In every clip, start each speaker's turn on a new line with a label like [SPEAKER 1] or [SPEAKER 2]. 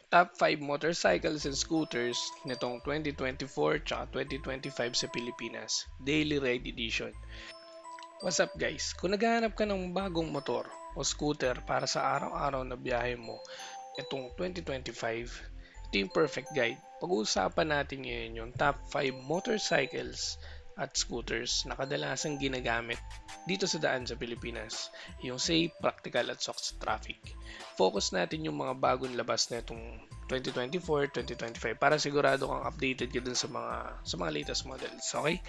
[SPEAKER 1] Top 5 motorcycles and scooters nitong 2024 tsaka 2025 sa Pilipinas. Daily Ride Edition. What's up guys? Kung naghahanap ka ng bagong motor o scooter para sa araw-araw na biyahe mo itong 2025, ito yung perfect guide. Pag-uusapan natin ngayon yung top 5 motorcycles at scooters na kadalasang ginagamit dito sa daan sa Pilipinas. Yung safe, practical at sok sa traffic. Focus natin yung mga bagong labas na itong 2024, 2025 para sigurado kang updated ka dun sa mga latest models. Okay?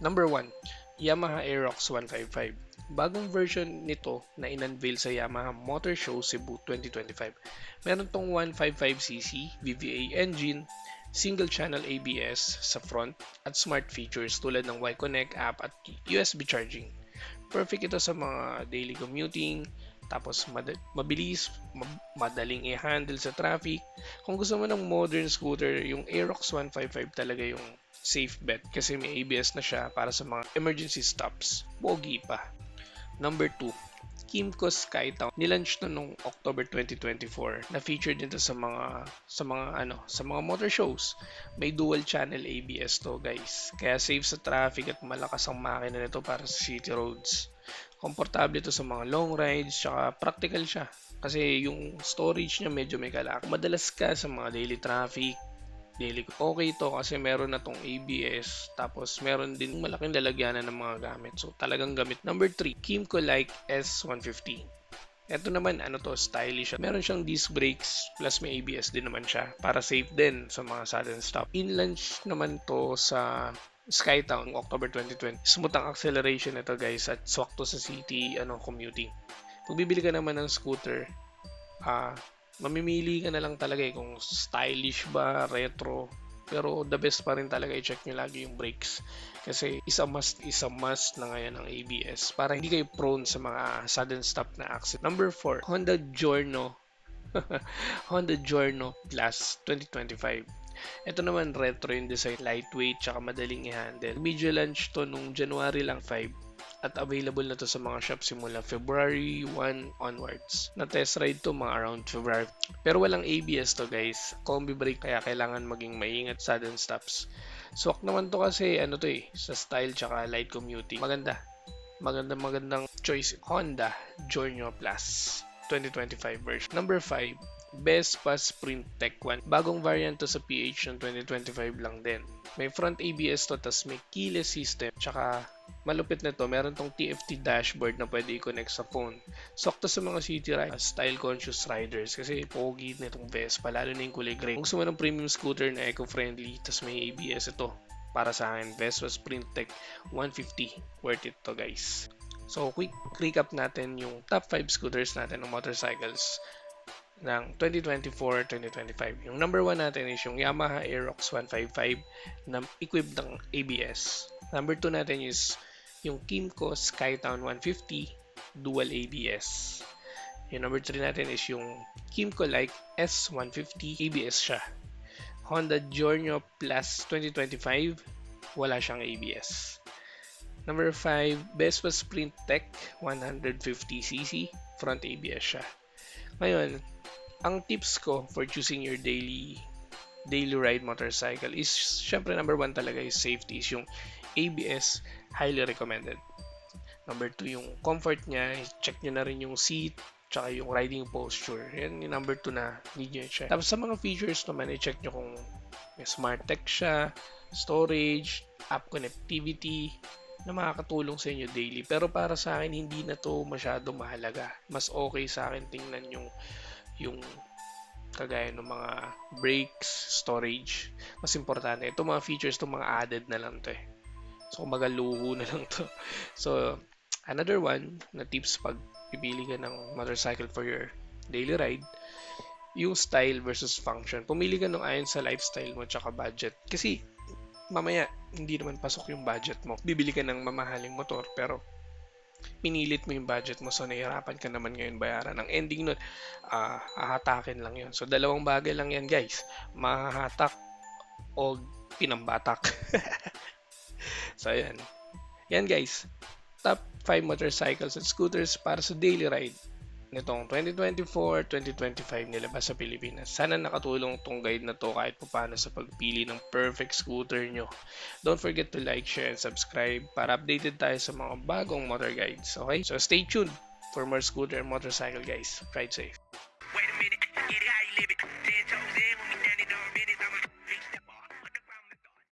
[SPEAKER 1] Number 1, Yamaha Aerox 155. Bagong version nito na in-unveil sa Yamaha Motor Show Cebu 2025. Meron tong 155cc VVA engine, single channel ABS sa front at smart features tulad ng Y-Connect app at USB charging. Perfect ito sa mga daily commuting, tapos mabilis, madaling i-handle sa traffic. Kung gusto mo ng modern scooter, yung Aerox 155 talaga yung safe bet kasi may ABS na siya para sa mga emergency stops. Pogi pa. Number 2, Kymco Skytown. Nilaunch na nung October 2024 na featured dito sa mga motor shows. May dual channel ABS to guys. Kaya safe sa traffic at malakas ang makina nito para sa city roads. Komportable ito sa mga long rides, tsaka practical siya. Kasi yung storage niya medyo may kalak. Madalas ka sa mga daily traffic, okay to kasi meron na tong ABS, tapos meron din malaking lalagyanan ng mga gamit. So talagang gamit. Number 3, Kymco Like S150. Ito naman, stylish siya. Meron siyang disc brakes plus may ABS din naman siya para safe din sa mga sudden stop. In-launch naman to sa Skytown October 2020. Smooth ang acceleration nito guys at swak to sa city commuting. Kung bibili ka naman ng scooter, mamimili ka na lang talaga kung stylish ba, retro. Pero the best pa rin talaga i-check nyo lagi yung brakes. Kasi isa must na ngayon ang ABS para hindi kayo prone sa mga sudden stop na accident. Number 4, Honda Giorno. Honda Giorno Plus 2025. Ito naman retro yung design, lightweight, tsaka madaling i-handle. Media launch to nung January lang 5 at available na to sa mga shops simula February 1 onwards. Na-test ride to mga around February. Pero walang ABS to guys. Combi brake kaya kailangan maging maingat sudden stops. Swak naman to kasi sa style tsaka light commuting. Magandang choice. Honda Giorno Plus 2025 version. Number 5, Vespa Sprint Tech 1. Bagong variant to sa PH ng 2025 lang din. May front ABS to, tas may keyless system. Tsaka malupit na to, meron tong TFT dashboard na pwede i-connect sa phone. Sakto sa mga city style conscious riders kasi pogi na itong Vespa, lalo na yung kulay gray. Kung gusto mo ng premium scooter na eco-friendly, tas may ABS, ito para sa akin, Vespa Sprint Tech 150. Worth it to guys. So quick recap natin yung top 5 scooters natin ng motorcycles ng 2024-2025. Yung number 1 natin is yung Yamaha Aerox 155 na equipped ng ABS. Number 2 natin is yung Kymco Skytown 150 dual ABS. Yung number 3 natin is yung Kymco Like S150 ABS siya. Honda Giorno Plus 2025 wala siyang ABS. Number 5, Vespa Sprint Tech 150cc front ABS siya. Ngayon, ang tips ko for choosing your daily ride motorcycle is syempre number 1 talaga is safety, is yung ABS, highly recommended. Number 2, yung comfort niya, check nyo na rin yung seat tsaka yung riding posture. Yan yung number 2 na need nyo i-check. Tapos sa mga features naman, i-check nyo kung may smart tech siya, storage, app connectivity na makakatulong sa inyo daily. Pero para sa akin, hindi na to masyado mahalaga. Mas okay sa akin tingnan yung kagaya ng mga brakes, storage. Mas importante. Ito mga features, ito mga added na lang to eh. So, magaluho na lang to. So, another one na tips pag pipili ka ng motorcycle for your daily ride, yung style versus function. Pumili ka ng ayon sa lifestyle mo tsaka budget. Kasi, mamaya, hindi naman pasok yung budget mo. Bibili ka ng mamahaling motor, pero pinilit mo yung budget mo, so nahihirapan ka naman ngayon bayaran. Ang ending nun, hahatakin lang yun. So, dalawang bagay lang yan, guys. Mahahatak o pinambatak. So, yan. Yan, guys. Top 5 motorcycles at scooters para sa daily ride nitong 2024-2025 nilabas sa Pilipinas. Sana nakatulong tong guide na to kahit paano sa pagpili ng perfect scooter nyo. Don't forget to like, share, and subscribe para updated tayo sa mga bagong motor guides. Okay? So stay tuned for more scooter and motorcycle guys. Ride safe. Wait a minute, get how you live it.